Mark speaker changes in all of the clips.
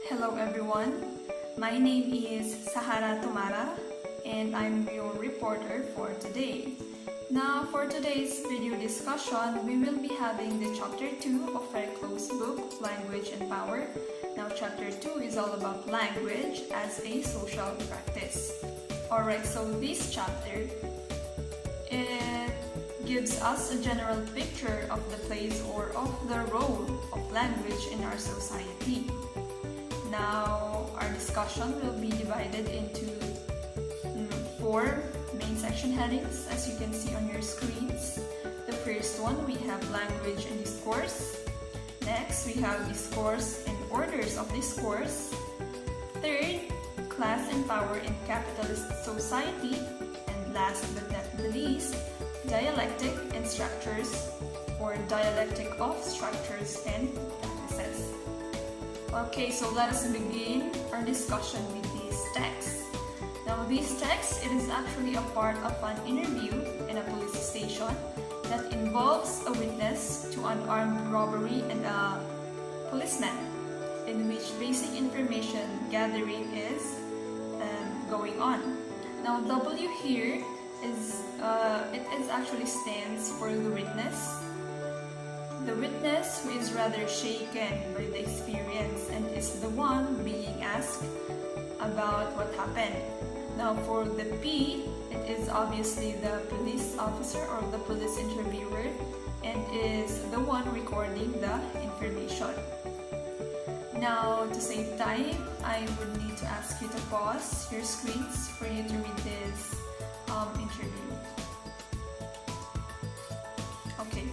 Speaker 1: Hello everyone, my name is Sahara Tumara and I'm your reporter for today. Now for today's video discussion, we will be having the chapter 2 of our closed book, Language and Power. Now chapter 2 is all about language as a social practice. Alright, so this chapter, it gives us a general picture of the place or of the role of language in our society. Now, our discussion will be divided into 4 main section headings, as you can see on your screens. The first one, we have language and discourse. Next, we have discourse and orders of discourse. Third, class and power in capitalist society. And last but not the least, dialectic and structures, or dialectic of structures and practices. Okay, so let us begin our discussion with these texts. Now, these texts, it is actually a part of an interview in a police station that involves a witness to an armed robbery and a policeman, in which basic information gathering is going on. Now, W here is it actually stands for the witness. The witness who is rather shaken by the experience and is the one being asked about what happened. Now for the P, it is obviously the police officer or the police interviewer and is the one recording the information. Now to save time, I would need to ask you to pause your screens for you to read this interview. Okay.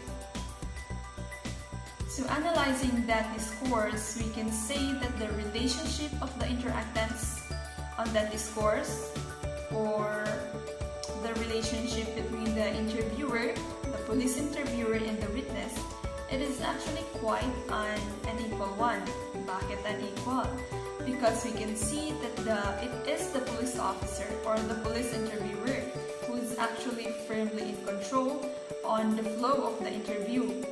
Speaker 1: So analyzing that discourse, we can say that the relationship of the interactants on that discourse, or the relationship between the interviewer, the police interviewer, and the witness, it is actually quite an equal one. Bakit unequal? Because we can see that it is the police officer or the police interviewer who is actually firmly in control on the flow of the interview.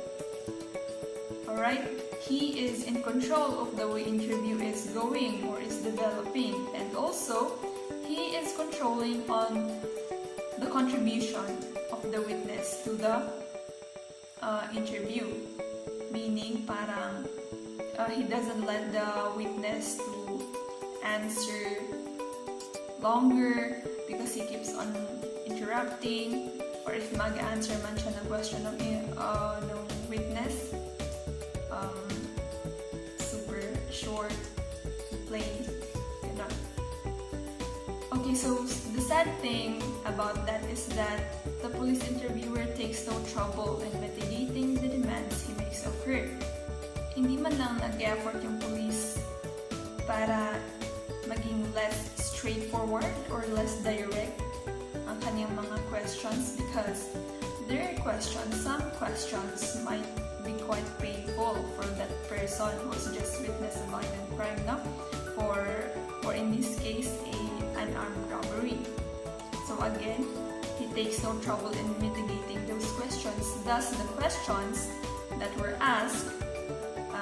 Speaker 1: Alright, he is in control of the way interview is going or is developing, and also he is controlling on the contribution of the witness to the interview. Meaning, parang he doesn't let the witness to answer longer because he keeps on interrupting, or if mag-answer man siya ng question ng witness, super short, plain, gano'n. Okay, so the sad thing about that is that the police interviewer takes no trouble in mitigating the demands he makes of her. Hindi man lang nag-effort yung police para maging less straightforward or less direct ang kanyang mga questions, because some questions might be quite painful for that person who's just witnessed a violent crime, no? Or in this case, an armed robbery. So again, he takes no trouble in mitigating those questions. Thus, the questions that were asked,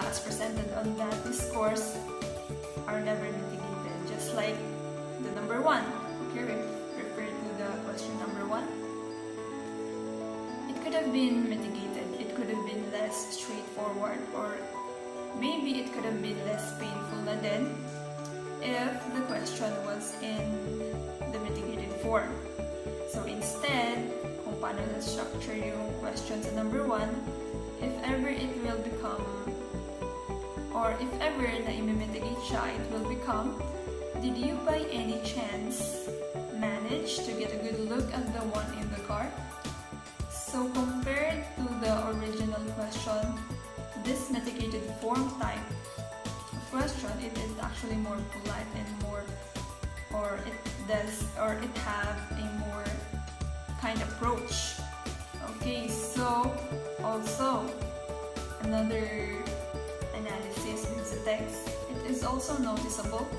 Speaker 1: as presented on that discourse, are never mitigated. Just like the number 1. Here, refer to the question number 1. It could have been mitigated. It could have been less straightforward, or maybe it could have been less painful na din if the question was in the mitigated form. So instead, kung paano na-structure yung question sa number 1, if ever it will become, or if ever na i-mitigate siya, it will become, did you by any chance manage to get a good look at the one in the car? So compared to the original question, this mitigated form type of question, it is actually more polite and more, or it have a more kind approach. Okay, so also another analysis with the text, it is also noticeable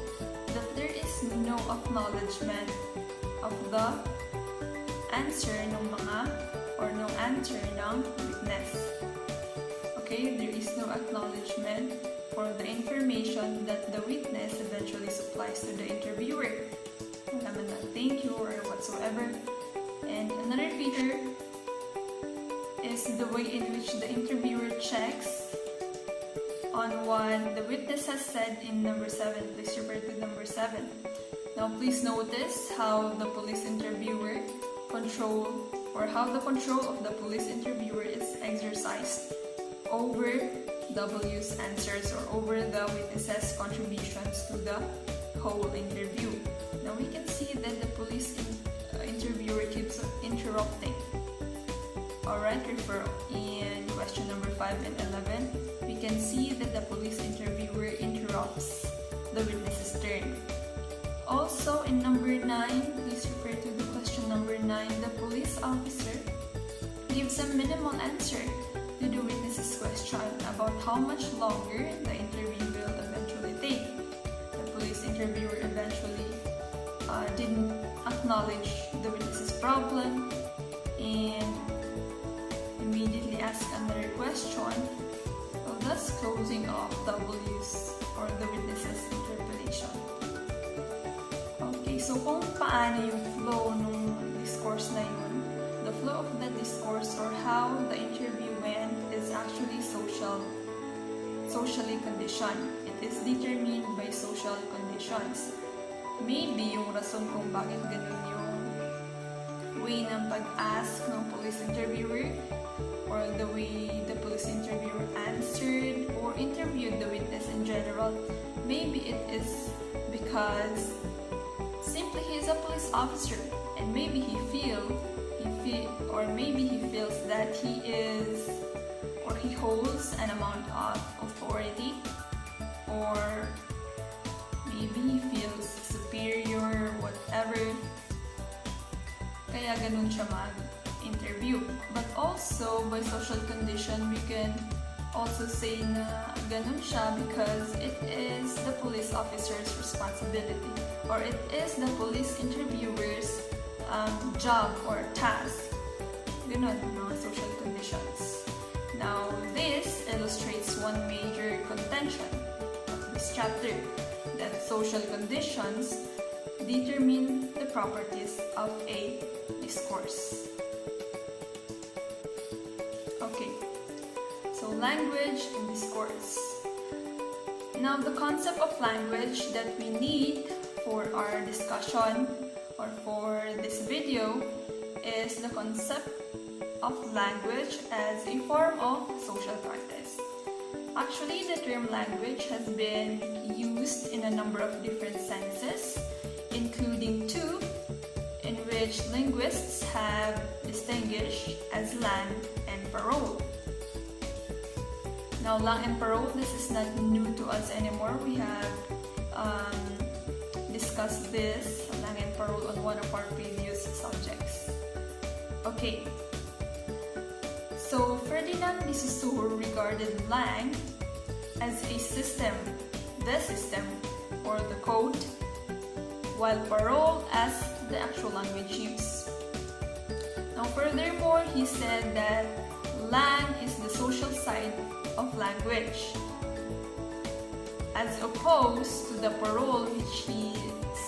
Speaker 1: that there is no acknowledgement of the answer ng answer ng witness. Okay, there is no acknowledgement for the information that the witness replies to the interviewer. Naman na thank you or whatsoever. And another feature is the way in which the interviewer checks on what the witness has said in number 7. Please refer to number 7. Now please notice how the police interviewer how the control of the police interviewer is exercised over W's answers or over the witness's contributions to the whole interview. Now we can see that the police interviewer keeps interrupting. Alright, refer in question number 5 and 11. We can see that the police interviewer interrupts the witness's turn. Also in number 9, please refer to the question number 9. The police officer gives a minimal answer to the witness's question about how much longer the interview will eventually take. The police interviewer eventually didn't acknowledge the witness's problem and immediately asked another question, thus closing off W's or the witness's interpellation. Okay, so kung paano yung flow ng discourse na yun, the flow of the discourse or how the interview went is actually socially conditioned. It is determined by social conditions. Maybe yung rason kung bakit ganun yung way ng pag-ask ng police interviewer or the way the police interviewer answered or interviewed the witness in general, maybe it is because simply he is a police officer and maybe he feels that he is or he holds an amount of authority, or maybe he feels superior, whatever, kaya ganun siya mag-interview. But also, by social condition, we can also say na ganun siya because it is the police officer's responsibility or it is the police interviewer's job or task. Ganun, mga social conditions. Now, this illustrates one major contention of this chapter, that social conditions determine the properties of a discourse. Okay, so language and discourse. Now, the concept of language that we need for our discussion or for this video is the concept of language as a form of social practice. Actually, the term language has been used in a number of different senses, including two in which linguists have distinguished as lang and parole. Now, lang and parole, this is not new to us anymore. We have discussed this, lang and parole, on one of our previous subjects. Okay. So, Ferdinand de Saussure regarded lang as a system, the system, or the code, while parole as the actual language used. Now, furthermore, he said that lang is the social side of language, as opposed to the parole, which he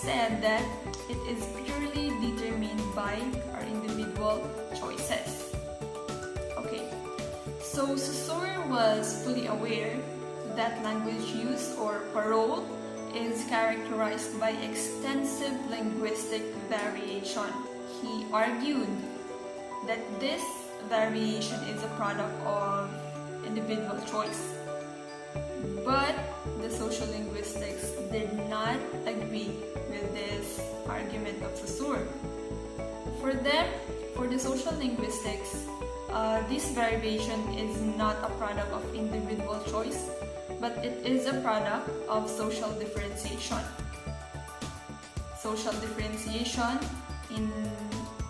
Speaker 1: said that it is purely determined by our individual choices. Okay, so Saussure was fully aware that language use or parole is characterized by extensive linguistic variation. He argued that this variation is a product of individual choice. But the social linguistics did not agree with this argument of Saussure. For them, for the social linguistics, this variation is not a product of individual choice, but it is a product of social differentiation. Social differentiation in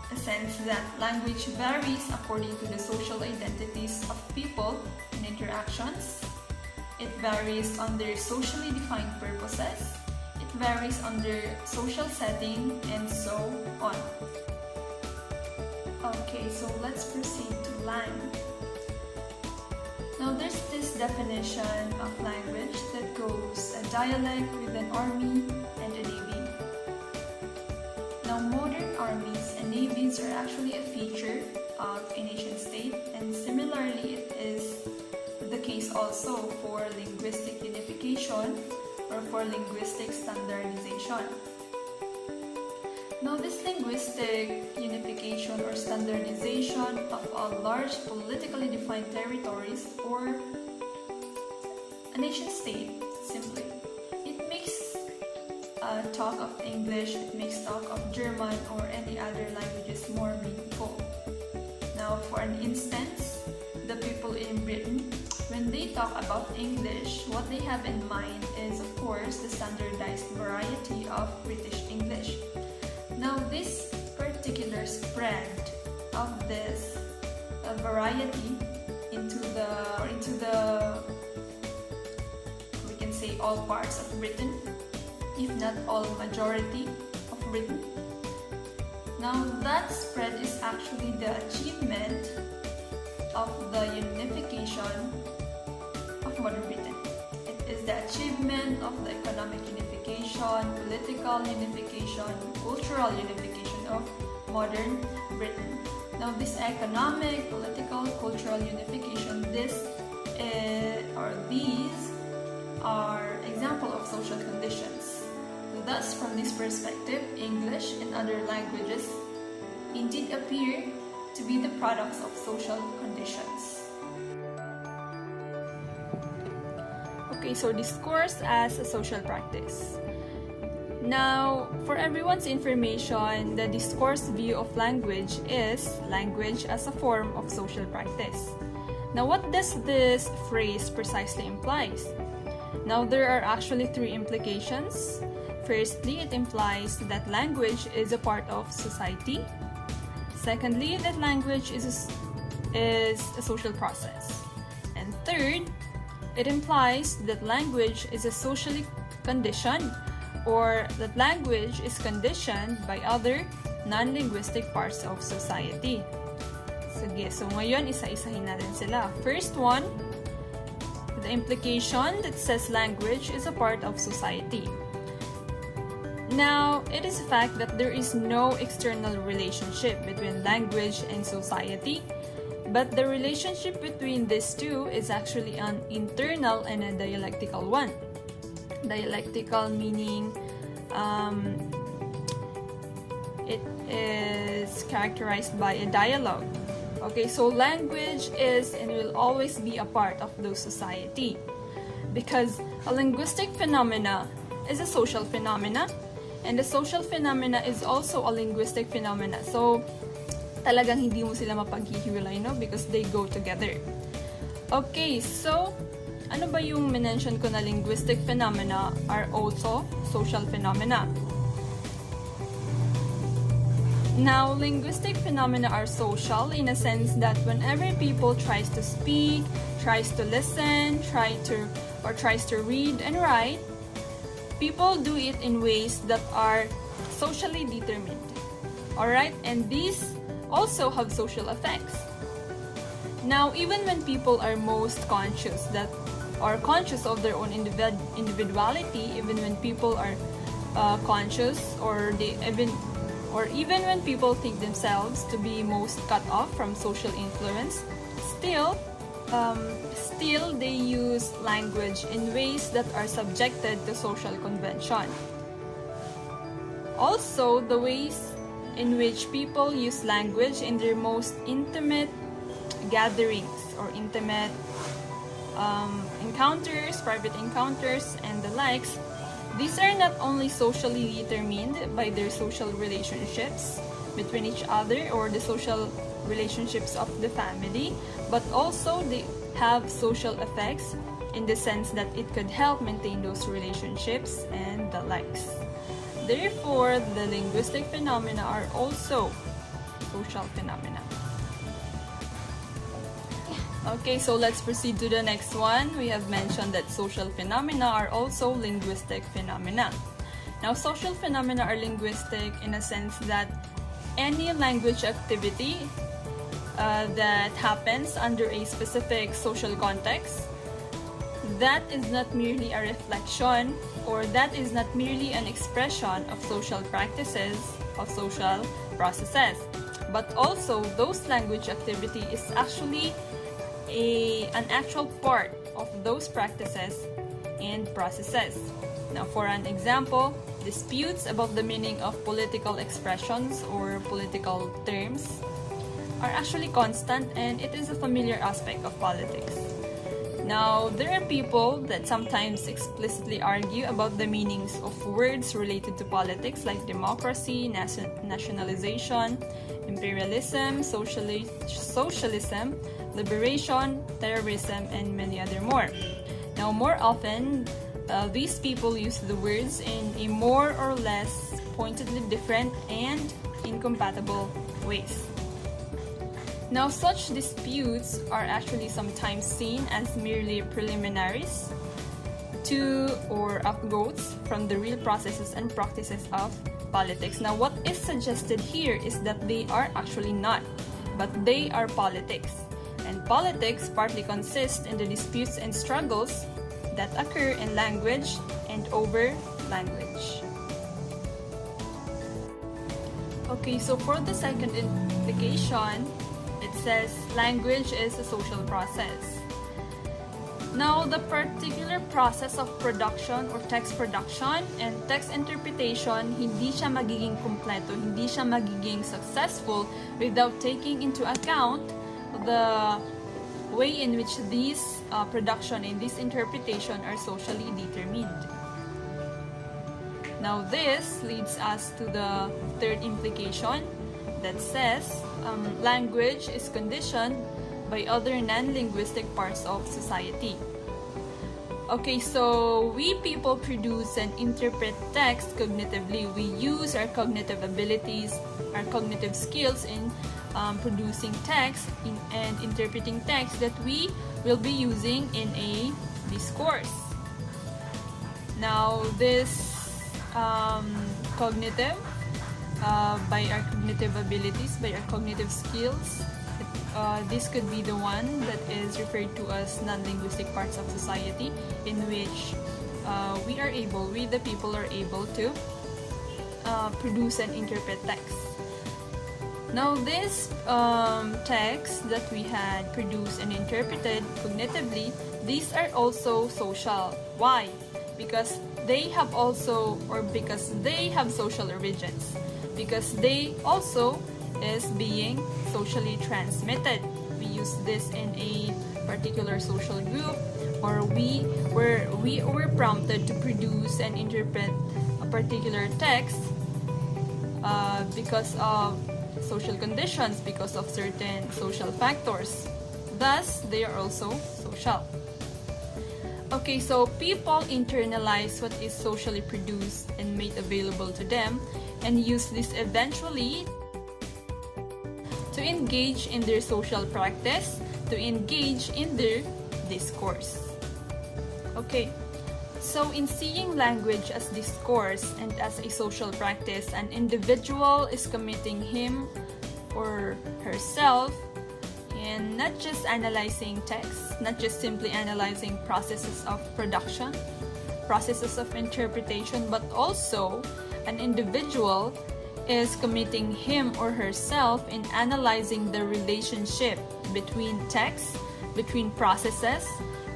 Speaker 1: the sense that language varies according to the social identities of people and interactions. It varies under socially defined purposes. It varies under social setting, and so on. Okay, so let's proceed to lang. Now there's this definition of language that goes a dialect with an army and a navy. Now modern armies and navies are actually a feature of a nation state, and similarly it is the case also for linguistic unification or for linguistic standardization. Now this linguistic unification or standardization of a large politically defined territories or a nation state, simply, it makes talk of English, it makes talk of German or any other languages more meaningful. Now for an instance, the people in Britain, when they talk about English, what they have in mind is of course the standardized variety of British English. Now this particular spread of this variety into the we can say all parts of Britain, if not all majority of Britain. Now that spread is actually the achievement of the unification of modern Britain. It is the achievement of the economic unification, political unification, cultural unification of modern Britain. Now this economic, political, cultural unification, these are example of social conditions. Thus, from this perspective, English and other languages indeed appear to be the products of social conditions. Okay, so discourse as a social practice. Now, for everyone's information, the discourse view of language is language as a form of social practice. Now, what does this phrase precisely implies? Now, there are actually three implications. Firstly, it implies that language is a part of society. Secondly, that language is a social process. And third, it implies that language is a socially conditioned, or that language is conditioned by other non-linguistic parts of society. Sige, so ngayon isa-isahin natin sila. First one, the implication that says language is a part of society. Now, it is a fact that there is no external relationship between language and society, but the relationship between these two is actually an internal and a dialectical one. Dialectical meaning it is characterized by a dialogue. Okay, so language is and will always be a part of those society, because a linguistic phenomena is a social phenomena, and the social phenomena is also a linguistic phenomena. So, talagang hindi mo sila mapaghihiwalay, no? Because they go together. Okay, so, ano ba yung mention ko na linguistic phenomena are also social phenomena? Now, linguistic phenomena are social in a sense that whenever people tries to speak, tries to listen, tries to read and write, people do it in ways that are socially determined. Alright? And these also have social effects. Now, even when people are most conscious conscious of their own individuality, even when people are conscious or even when people think themselves to be most cut off from social influence, still they use language in ways that are subjected to social convention. Also, the ways in which people use language in their most intimate gatherings or intimate encounters, private encounters, and the likes, these are not only socially determined by their social relationships between each other or the social relationships of the family, but also they have social effects in the sense that it could help maintain those relationships and the likes. Therefore, the linguistic phenomena are also social phenomena. Okay, so let's proceed to the next one. We have mentioned that social phenomena are also linguistic phenomena. Now, social phenomena are linguistic in a sense that any language activity that happens under a specific social context, that is not merely a reflection, or that is not merely an expression of social practices, of social processes, but also those language activity is actually an actual part of those practices and processes. Now, for an example, disputes about the meaning of political expressions or political terms are actually constant, and it is a familiar aspect of politics. Now, there are people that sometimes explicitly argue about the meanings of words related to politics like democracy, nationalization, imperialism, socialism, liberation, terrorism, and many other more. Now, more often, these people use the words in a more or less pointedly different and incompatible ways. Now, such disputes are actually sometimes seen as merely preliminaries to or outgrowths from the real processes and practices of politics. Now, what is suggested here is that they are actually not, but they are politics. And politics partly consists in the disputes and struggles that occur in language and over language. Okay, so for the second implication, it says language is a social process. Now, the particular process of production or text production and text interpretation, hindi siya magiging kumpleto, hindi siya magiging successful without taking into account the way in which these production and this interpretation are socially determined. Now, this leads us to the third implication that says language is conditioned by other non-linguistic parts of society. Okay, so we people produce and interpret text cognitively. We use our cognitive abilities, our cognitive skills in producing text and interpreting text that we will be using in a discourse. Now, this cognitive, by our cognitive abilities, by our cognitive skills, this could be the one that is referred to as non-linguistic parts of society, in which we the people are able to produce and interpret text. Now, this text that we had produced and interpreted cognitively, these are also social. Why? Because they have social origins. Because they also is being socially transmitted. We use this in a particular social group, or we were prompted to produce and interpret a particular text because of social conditions, because of certain social factors. Thus, they are also social. Okay, so people internalize what is socially produced and made available to them and use this eventually to engage in their social practice, to engage in their discourse. Okay, so in seeing language as discourse and as a social practice, an individual is committing him or herself in not just analyzing text, not just simply analyzing processes of production, processes of interpretation, but also an individual is committing him or herself in analyzing the relationship between text, between processes,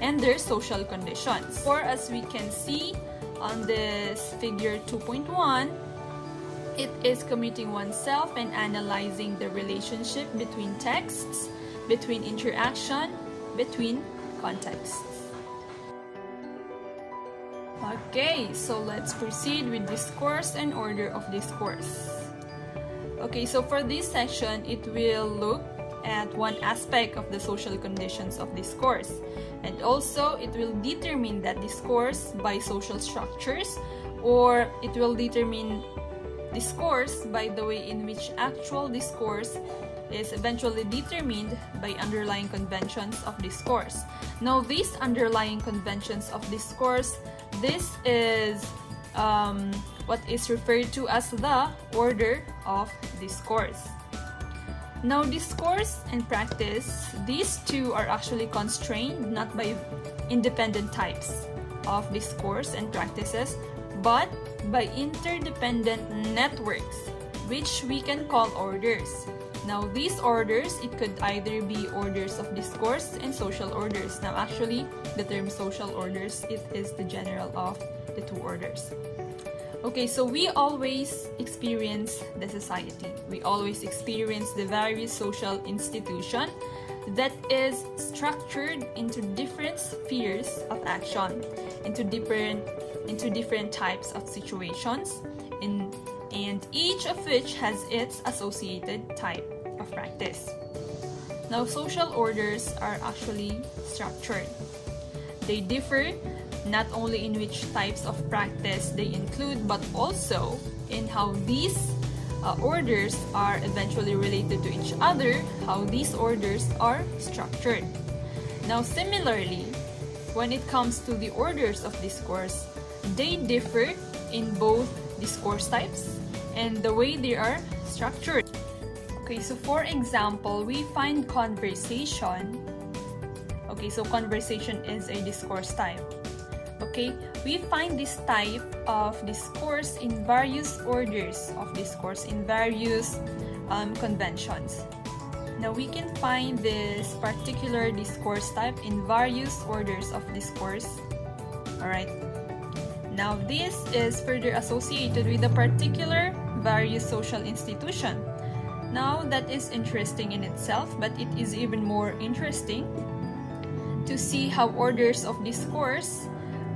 Speaker 1: and their social conditions. Or as we can see on this figure 2.1, it is committing oneself and analyzing the relationship between texts, between interaction, between contexts. Okay, so let's proceed with discourse and order of discourse. Okay, so for this section, it will look at one aspect of the social conditions of discourse. And also, it will determine that discourse by social structures, or it will determine discourse by the way in which actual discourse is eventually determined by underlying conventions of discourse. Now, these underlying conventions of discourse, this is what is referred to as the order of discourse. Now, discourse and practice, these two are actually constrained not by independent types of discourse and practices, but by interdependent networks, which we can call orders. Now, these orders, it could either be orders of discourse and social orders. Now, actually, the term social orders, it is the general of the two orders. Okay, so we always experience the society. We always experience the various social institution that is structured into different spheres of action, into different types of situations, and each of which has its associated type of practice. Now, social orders are actually structured. They differ not only in which types of practice they include, but also in how these orders are eventually related to each other, how these orders are structured. Now, similarly, when it comes to the orders of discourse, they differ in both discourse types and the way they are structured. Okay, so for example, we find conversation. Okay, so conversation is a discourse type. Okay, we find this type of discourse in various orders of discourse, in various conventions. Now, we can find this particular discourse type in various orders of discourse. Alright. Now, this is further associated with a particular various social institution. Now, that is interesting in itself, but it is even more interesting to see how orders of discourse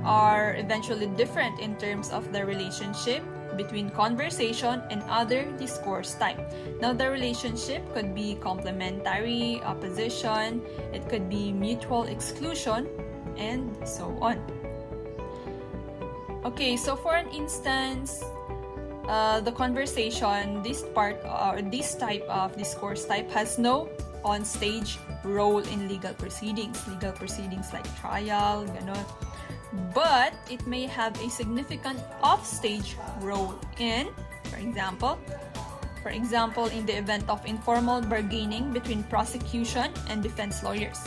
Speaker 1: are eventually different in terms of the relationship between conversation and other discourse type. Now, the relationship could be complementary, opposition, it could be mutual exclusion, and so on. Okay, so for an instance, the conversation, this type of discourse type has no on-stage role in legal proceedings like trial, ganon. But it may have a significant off-stage role in, for example, in the event of informal bargaining between prosecution and defense lawyers.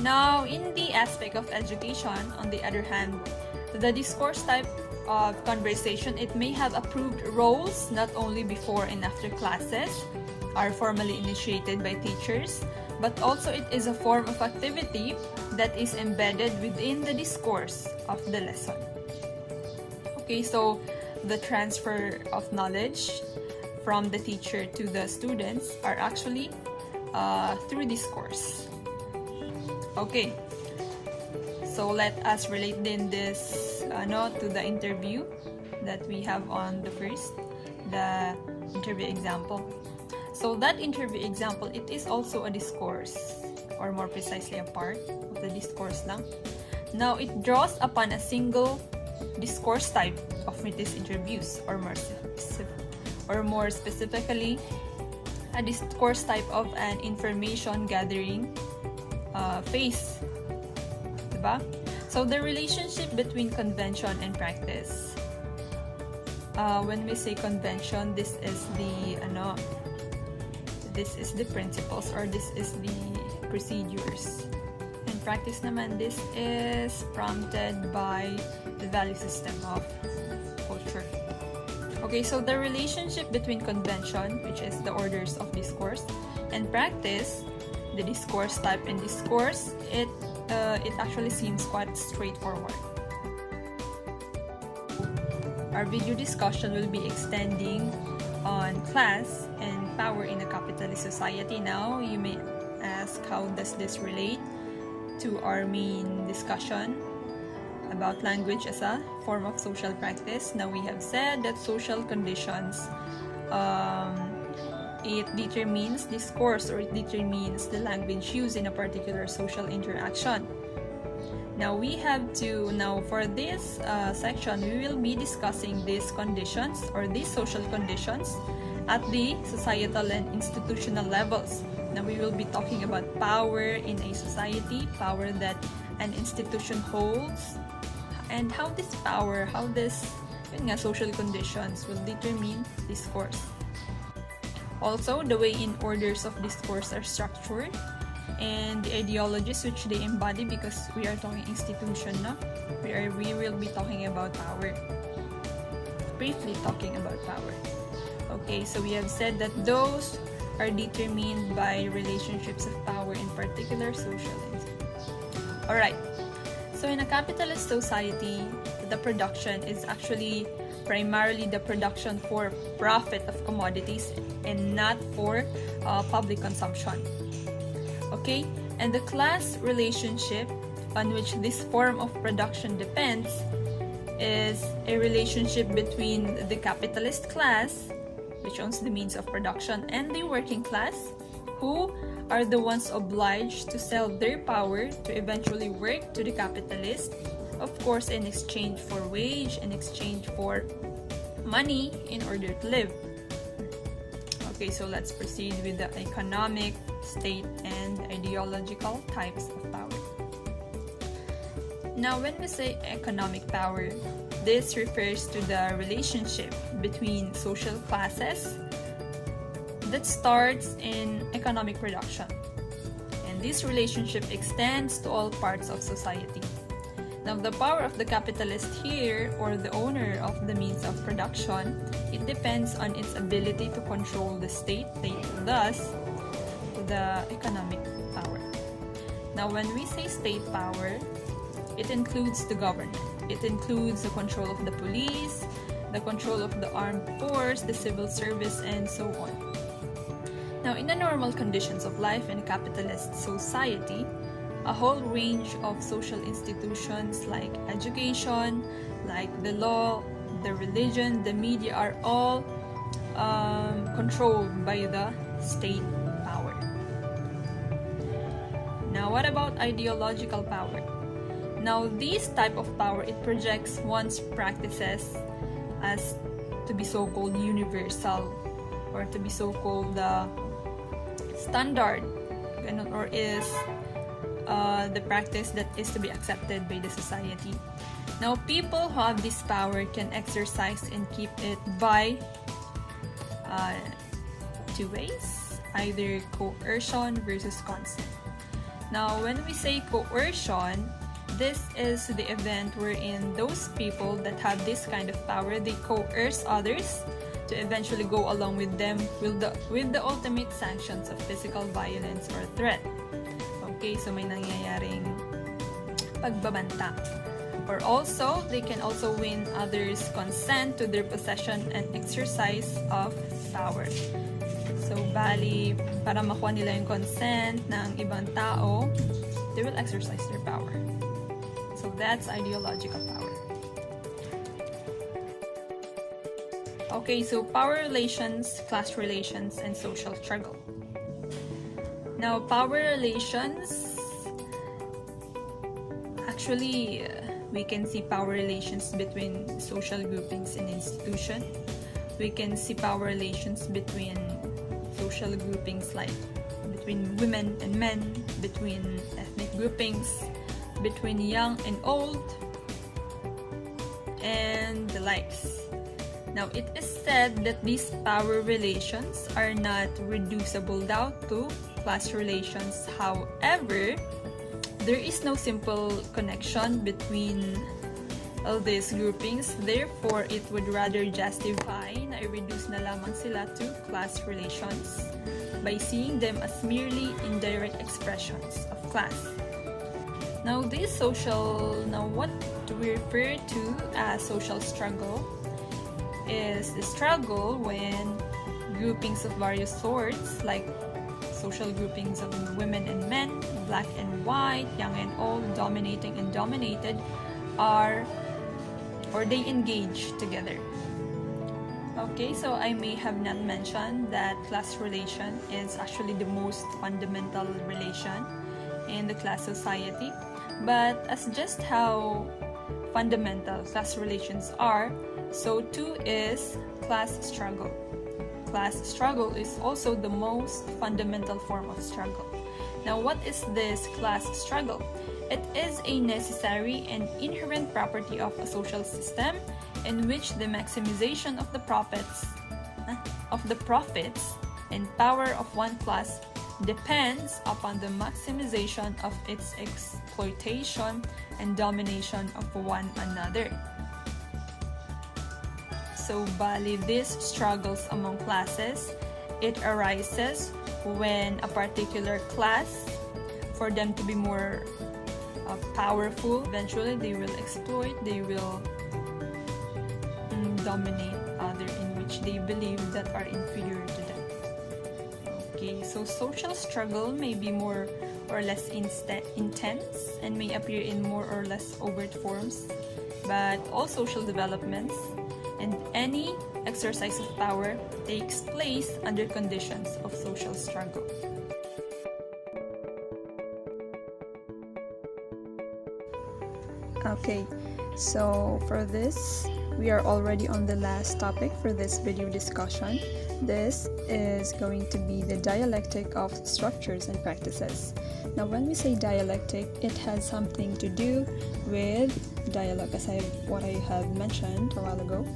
Speaker 1: Now, in the aspect of education, on the other hand, the discourse type of conversation, it may have approved roles not only before and after classes are formally initiated by teachers, but also it is a form of activity that is embedded within the discourse of the lesson. Okay, so the transfer of knowledge from the teacher to the students are actually through discourse. Okay, so let us relate then this to the interview that we have on the interview example. So that interview example, it is also a discourse, or more precisely a part of the discourse lang. Now, it draws upon a single discourse type of these interviews, or more specifically, a discourse type of an information gathering phase. Diba? So the relationship between convention and practice. When we say convention, this is the principles, or this is the procedures. And practice naman, this is prompted by the value system of culture. Okay, so the relationship between convention, which is the orders of discourse, and practice, the discourse type and discourse, it actually seems quite straightforward. Our video discussion will be extending on class and power in a capitalist society. Now, you may ask, how does this relate to our main discussion about language as a form of social practice? Now, we have said that social conditions, it determines discourse, or it determines the language used in a particular social interaction. Now, for this section, we will be discussing these conditions, or these social conditions, at the societal and institutional levels. Now, we will be talking about power in a society, power that an institution holds, and how this power, social conditions will determine discourse. Also, the way in orders of discourse are structured, and the ideologies which they embody, because we are talking institution, no? We will be talking about power. Briefly talking about power. Okay, so we have said that those are determined by relationships of power, in particular social institutions. Alright, so in a capitalist society, the production is actually primarily the production for profit of commodities and not for public consumption. Okay, and the class relationship on which this form of production depends is a relationship between the capitalist class, which owns the means of production, and the working class, who are the ones obliged to sell their power to eventually work to the capitalist, of course in exchange for wage, in exchange for money in order to live. Okay, so let's proceed with the economic, state, and ideological types of power. Now, when we say economic power, this refers to the relationship between social classes that starts in economic production. And this relationship extends to all parts of society. Now, the power of the capitalist here, or the owner of the means of production, it depends on its ability to control the state, thus the economic power. Now, when we say state power, it includes the government. It includes the control of the police, the control of the armed force, the civil service, and so on. Now, in the normal conditions of life in a capitalist society, a whole range of social institutions like education, like the law, the religion, the media are all controlled by the state power. Now, what about ideological power? Now, this type of power, it projects one's practices as to be so-called universal, or to be so-called standard, or is the practice that is to be accepted by the society. Now, people who have this power can exercise and keep it by two ways, either coercion versus consent. Now, when we say coercion, this is the event wherein those people that have this kind of power, they coerce others to eventually go along with them with the ultimate sanctions of physical violence or threat. Okay, so may nangyayaring pagbabanta. Or also, they can also win others' consent to their possession and exercise of power. So, bali, para makuha nila yung consent ng ibang tao, they will exercise their power. So, that's ideological power. Okay, so power relations, class relations, and social struggle. Now, power relations, actually, we can see power relations between social groupings and institutions. We can see power relations between social groupings like between women and men, between ethnic groupings, between young and old, and the likes. Now, it is said that these power relations are not reducible down to class relations. However, there is no simple connection between all these groupings. Therefore, it would rather justify na i-reduce na lamang sila to class relations by seeing them as merely indirect expressions of class. Now, what we refer to as social struggle is the struggle when groupings of various sorts, like social groupings of women and men, black and white, young and old, dominating and dominated, they engage together. Okay, so I may have not mentioned that class relation is actually the most fundamental relation in the class society. But as just how fundamental class relations are, so too is class struggle. Class struggle is also the most fundamental form of struggle. Now, what is this class struggle? It is a necessary and inherent property of a social system in which the maximization of the profits and power of one class depends upon the maximization of its exploitation and domination of one another. So, bali, these struggles among classes, it arises when a particular class, for them to be more powerful, eventually they will exploit, they will dominate other in which they believe that are inferior to them. Okay, so social struggle may be more or less intense and may appear in more or less overt forms, but all social developments and any exercise of power takes place under conditions of social struggle. Okay, so for this, we are already on the last topic for this video discussion. This is going to be the dialectic of structures and practices. Now, when we say dialectic, it has something to do with dialogue, as what I have mentioned a while ago.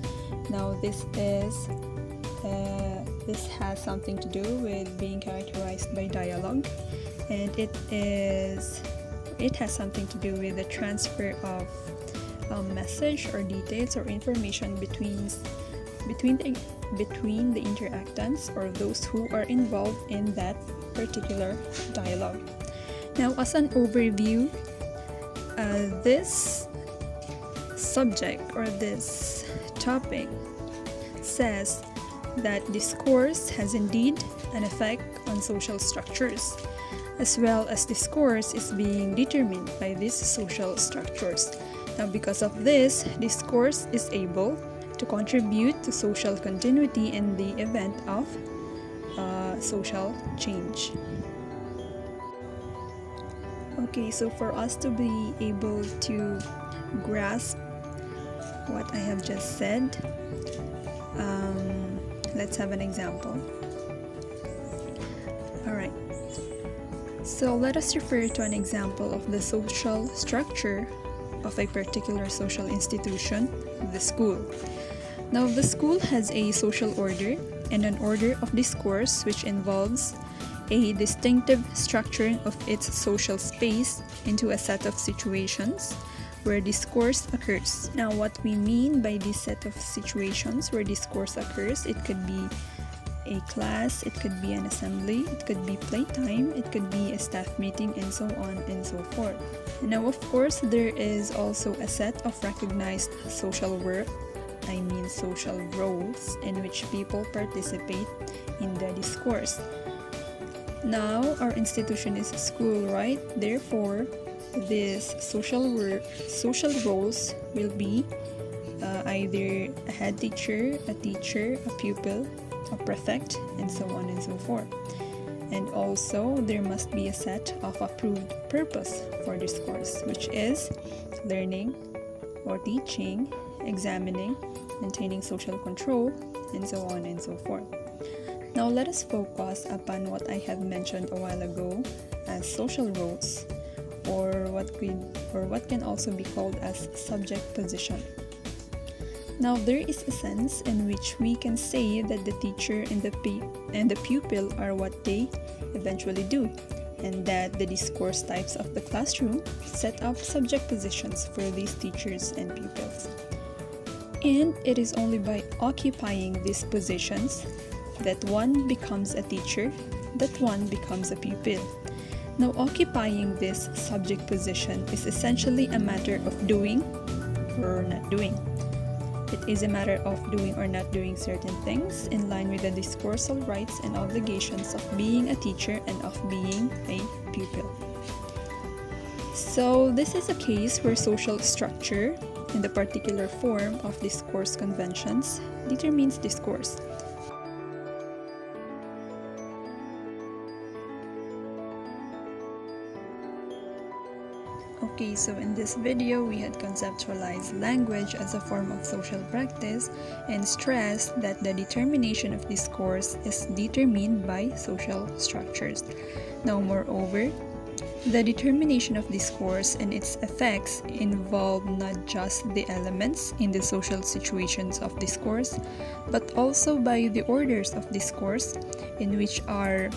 Speaker 1: Now, this has something to do with being characterized by dialogue, and it has something to do with the transfer of message or details or information between the interactants or those who are involved in that particular dialogue. Now, as an overview, this subject or this topic says that discourse has indeed an effect on social structures, as well as discourse is being determined by these social structures. Now, because of this, discourse is able to contribute to social continuity in the event of social change. Okay, so for us to be able to grasp what I have just said, let's have an example. Alright, so let us refer to an example of the social structure of a particular social institution, the school. Now, the school has a social order and an order of discourse which involves a distinctive structure of its social space into a set of situations where discourse occurs. Now, what we mean by this set of situations where discourse occurs, it could be a class, it could be an assembly, it could be playtime, it could be a staff meeting, and so on and so forth. Now, of course, there is also a set of recognized social social roles in which people participate in the discourse. Now, our institution is a school, right? Therefore, these social roles will be either a head teacher, a pupil, a prefect, and so on and so forth. And also, there must be a set of approved purpose for discourse, which is learning or teaching, examining, maintaining social control, and so on and so forth. Now, let us focus upon what I have mentioned a while ago as social roles, or what can also be called as subject position. Now, there is a sense in which we can say that the teacher and the pupil are what they eventually do, and that the discourse types of the classroom set up subject positions for these teachers and pupils. And it is only by occupying these positions that one becomes a teacher, that one becomes a pupil. Now, occupying this subject position is essentially a matter of doing or not doing. It is a matter of doing or not doing certain things in line with the discoursal rights and obligations of being a teacher and of being a pupil. So, this is a case where social structure in the particular form of discourse conventions determines discourse. Okay, so in this video, we had conceptualized language as a form of social practice and stressed that the determination of discourse is determined by social structures. Now, moreover, The determination of discourse and its effects involve not just the elements in the social situations of discourse, but also by the orders of discourse, in which are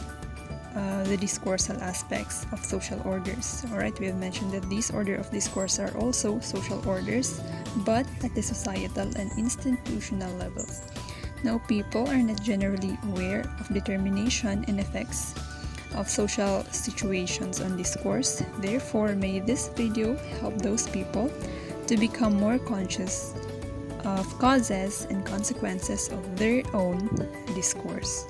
Speaker 1: the discoursal aspects of social orders. Alright, we have mentioned that these order of discourse are also social orders, but at the societal and institutional levels. Now, people are not generally aware of determination and effects of social situations on discourse. Therefore, may this video help those people to become more conscious of causes and consequences of their own discourse.